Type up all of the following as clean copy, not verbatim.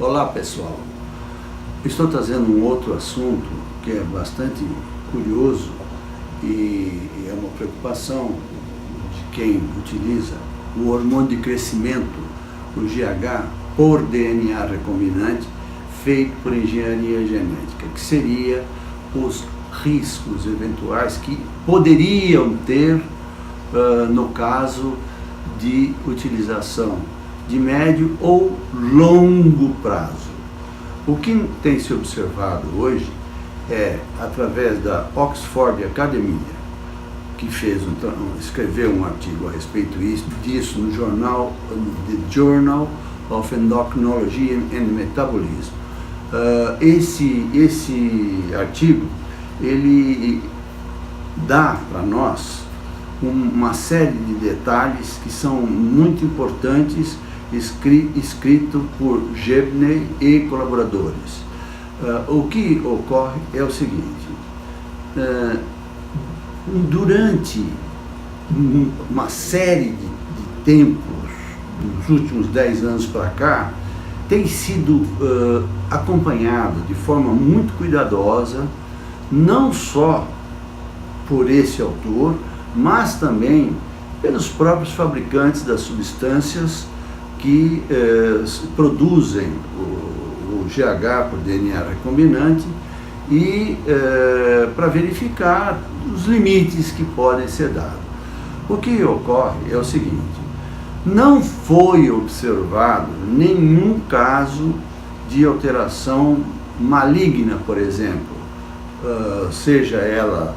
Olá pessoal, estou trazendo um outro assunto que é bastante curioso e é uma preocupação de quem utiliza o hormônio de crescimento, o GH, por DNA recombinante, feito por engenharia genética, que seria os riscos eventuais que poderiam ter no caso de utilização de médio ou longo prazo. O que tem se observado hoje é, através da Oxford Academy, que escreveu um artigo a respeito disso no jornal The Journal of Endocrinology and Metabolism. Esse artigo, ele dá para nós uma série de detalhes que são muito importantes, escrito por Gebney e colaboradores. O que ocorre é o seguinte: durante uma série de tempos, dos últimos 10 anos para cá, tem sido acompanhado de forma muito cuidadosa, não só por esse autor, mas também pelos próprios fabricantes das substâncias que produzem o GH por DNA recombinante e para verificar os limites que podem ser dados. O que ocorre é o seguinte: não foi observado nenhum caso de alteração maligna, por exemplo, seja ela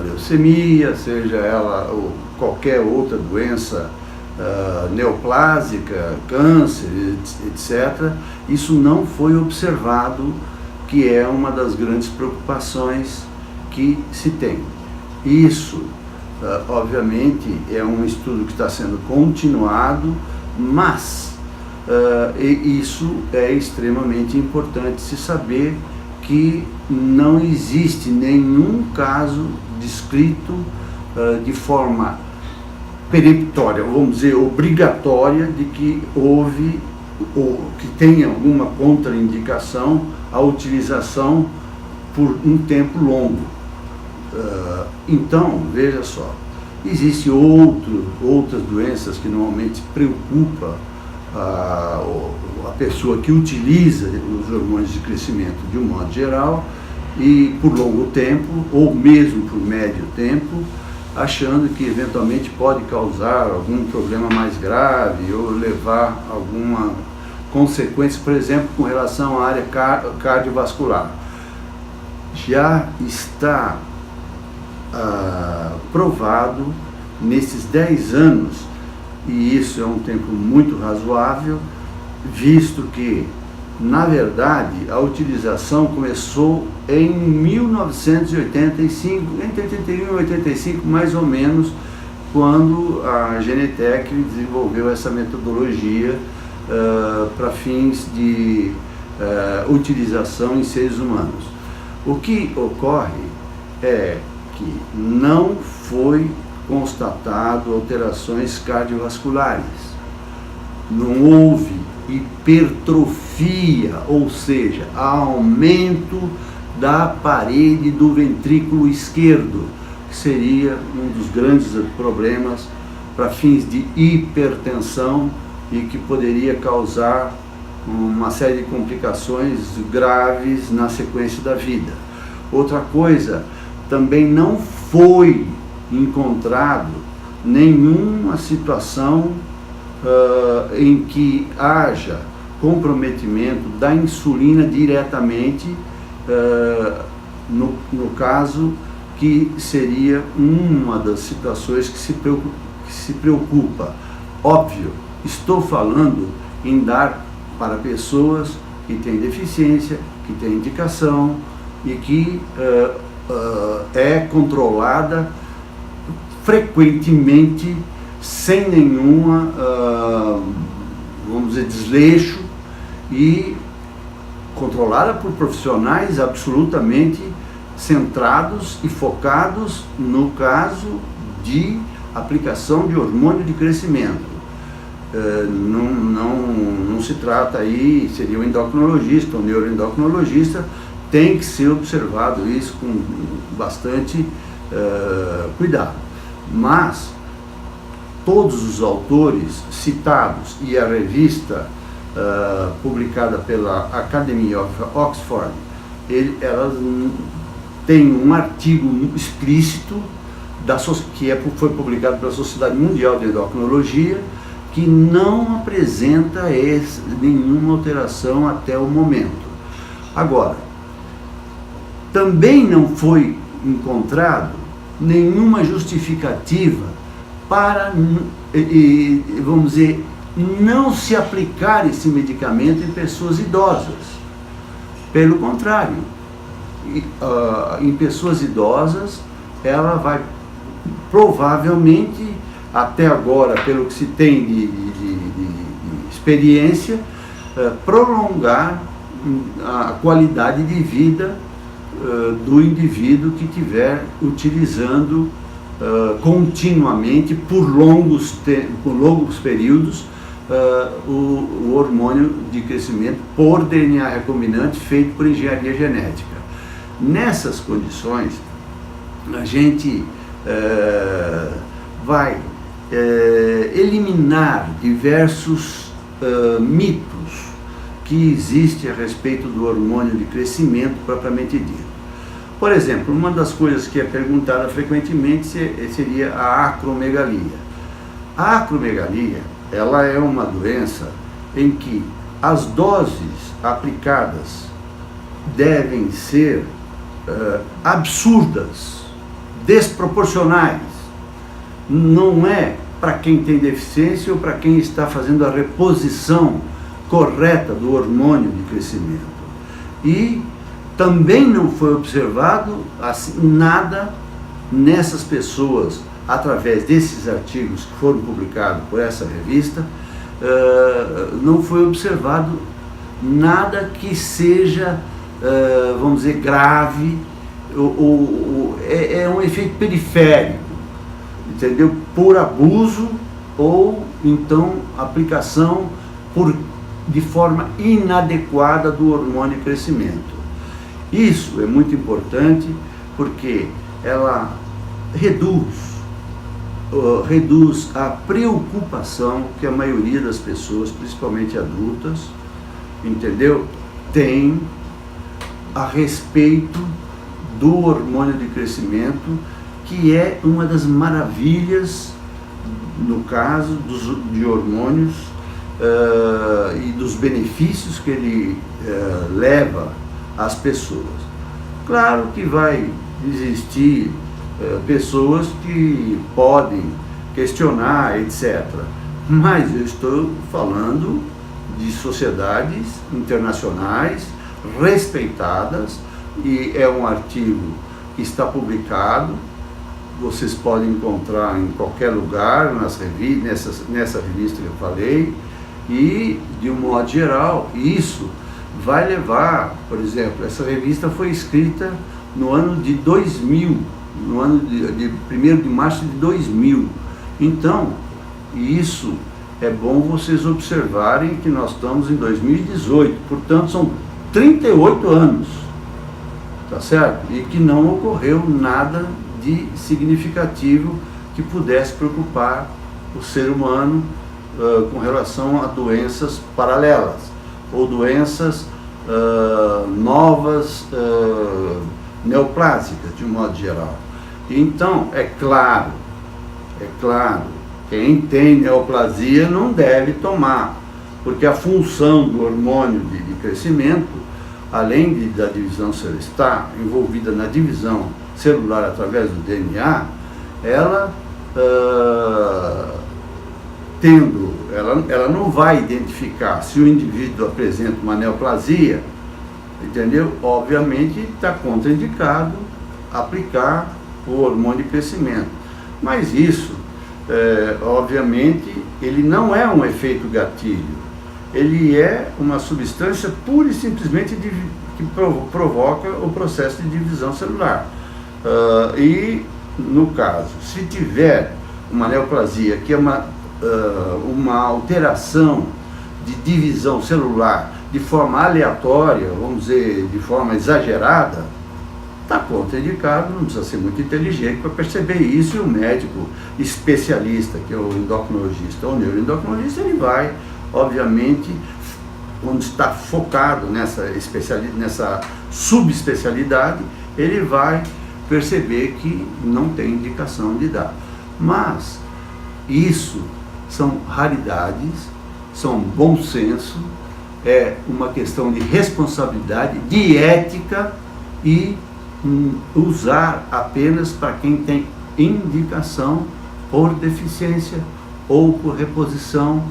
leucemia, seja ela ou qualquer outra doença neoplásica, câncer, etc. Isso não foi observado, que é uma das grandes preocupações que se tem. Isso, obviamente, é um estudo que está sendo continuado, mas isso é extremamente importante se saber que não existe nenhum caso descrito de forma peremptória, vamos dizer, obrigatória, de que houve ou que tenha alguma contraindicação a utilização por um tempo longo. Então, veja só, existem outras doenças que normalmente preocupam a pessoa que utiliza os hormônios de crescimento de um modo geral e por longo tempo, ou mesmo por médio tempo, achando que eventualmente pode causar algum problema mais grave ou levar alguma consequência, por exemplo, com relação à área cardiovascular. Já está provado nesses 10 anos, e isso é um tempo muito razoável, visto que, na verdade, a utilização começou em 1985, entre 81 e 85, mais ou menos, quando a Genentech desenvolveu essa metodologia para fins de utilização em seres humanos. O que ocorre é que não foi constatado alterações cardiovasculares, não houve hipertrofia, ou seja, aumento da parede do ventrículo esquerdo, que seria um dos grandes problemas para fins de hipertensão e que poderia causar uma série de complicações graves na sequência da vida. Outra coisa, também não foi encontrado nenhuma situação em que haja comprometimento da insulina diretamente, no caso que seria uma das situações que se preocupa. Óbvio, estou falando em dar para pessoas que têm deficiência, que têm indicação e que é controlada frequentemente, sem nenhuma, vamos dizer, desleixo, e controlada por profissionais absolutamente centrados e focados no caso de aplicação de hormônio de crescimento. não se trata aí, seria o endocrinologista, o neuroendocrinologista, tem que ser observado isso com bastante cuidado. Mas todos os autores citados e a revista publicada pela Academy of Oxford, elas têm um artigo explícito que foi publicado pela Sociedade Mundial de Endocrinologia, que não apresenta nenhuma alteração até o momento. Agora, também não foi encontrado nenhuma justificativa para, vamos dizer, não se aplicar esse medicamento em pessoas idosas. Pelo contrário, em pessoas idosas, ela vai provavelmente, até agora, pelo que se tem de experiência, prolongar a qualidade de vida do indivíduo que estiver utilizando continuamente, por longos períodos, o hormônio de crescimento por DNA recombinante feito por engenharia genética. Nessas condições, a gente vai eliminar diversos mitos que existem a respeito do hormônio de crescimento propriamente dito. Por exemplo, uma das coisas que é perguntada frequentemente seria a acromegalia. A acromegalia, ela é uma doença em que as doses aplicadas devem ser absurdas, desproporcionais. Não é para quem tem deficiência ou para quem está fazendo a reposição correta do hormônio de crescimento. E também não foi observado assim, nada nessas pessoas, através desses artigos que foram publicados por essa revista, não foi observado nada que seja, vamos dizer, grave, é um efeito periférico, entendeu? Por abuso ou então aplicação de forma inadequada do hormônio de crescimento. Isso é muito importante porque ela reduz a preocupação que a maioria das pessoas, principalmente adultas, entendeu? Tem a respeito do hormônio de crescimento, que é uma das maravilhas, no caso de hormônios, e dos benefícios que ele leva às pessoas. Claro que vai existir pessoas que podem questionar, etc. Mas eu estou falando de sociedades internacionais respeitadas, e é um artigo que está publicado, vocês podem encontrar em qualquer lugar, nessa revista que eu falei, e de um modo geral, isso vai levar, por exemplo, essa revista foi escrita no ano de 2000, no ano de 1º de março de 2000. Então, isso é bom vocês observarem que nós estamos em 2018, portanto são 38 anos, tá certo? E que não ocorreu nada de significativo que pudesse preocupar o ser humano com relação a doenças paralelas ou doenças novas, neoplásicas, de um modo geral. Então, é claro, quem tem neoplasia não deve tomar, porque a função do hormônio de crescimento, além da divisão celular, estar envolvida na divisão celular através do DNA, ela ela não vai identificar se o indivíduo apresenta uma neoplasia, entendeu? Obviamente está contraindicado aplicar o hormônio de crescimento. Mas isso, obviamente, ele não é um efeito gatilho, ele é uma substância pura e simplesmente que provoca o processo de divisão celular. E, no caso, se tiver uma neoplasia, que é uma uma alteração de divisão celular de forma aleatória, vamos dizer, de forma exagerada, está contraindicado, não precisa ser muito inteligente para perceber isso, e o médico especialista, que é o endocrinologista ou neuroendocrinologista, ele vai, obviamente, quando está focado nessa subespecialidade, ele vai perceber que não tem indicação de dar. Mas isso são raridades, são bom senso, é uma questão de responsabilidade, de ética, e usar apenas para quem tem indicação por deficiência ou por reposição,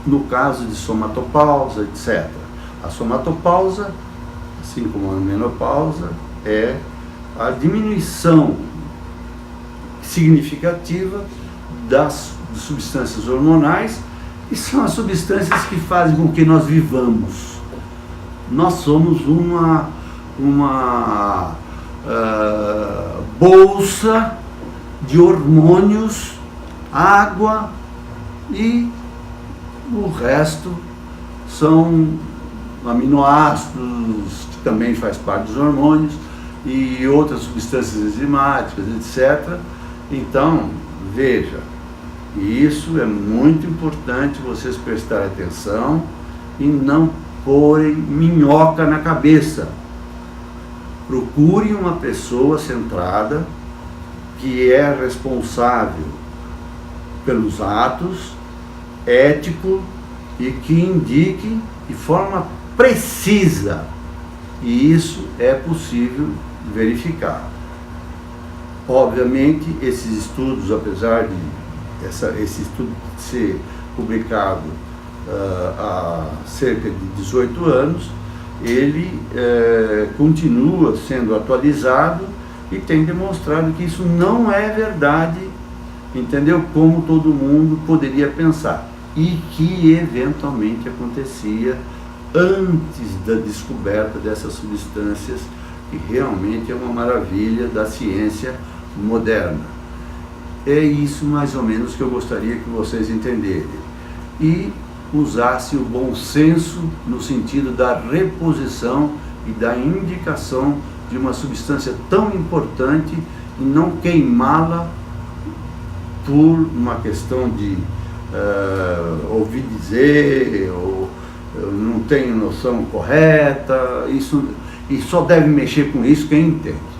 no caso de somatopausa, etc. A somatopausa, assim como a menopausa, é a diminuição significativa das substâncias hormonais, e são as substâncias que fazem com que nós vivamos. Nós somos uma bolsa de hormônios, água, e o resto são aminoácidos, que também faz parte dos hormônios, e outras substâncias enzimáticas, etc. Então, veja, isso é muito importante vocês prestarem atenção e não porem minhoca na cabeça. Procurem uma pessoa centrada, que é responsável pelos atos, ético, e que indique de forma precisa, e isso é possível verificar. Obviamente, esses estudos, apesar de esse estudo ser publicado há cerca de 18 anos, ele continua sendo atualizado e tem demonstrado que isso não é verdade, entendeu? Como todo mundo poderia pensar, e que eventualmente acontecia antes da descoberta dessas substâncias, que realmente é uma maravilha da ciência moderna. É isso mais ou menos que eu gostaria que vocês entenderem. E usasse o bom senso no sentido da reposição e da indicação de uma substância tão importante, e não queimá-la por uma questão de ouvir dizer, ou não tenho noção correta, e só deve mexer com isso quem entende.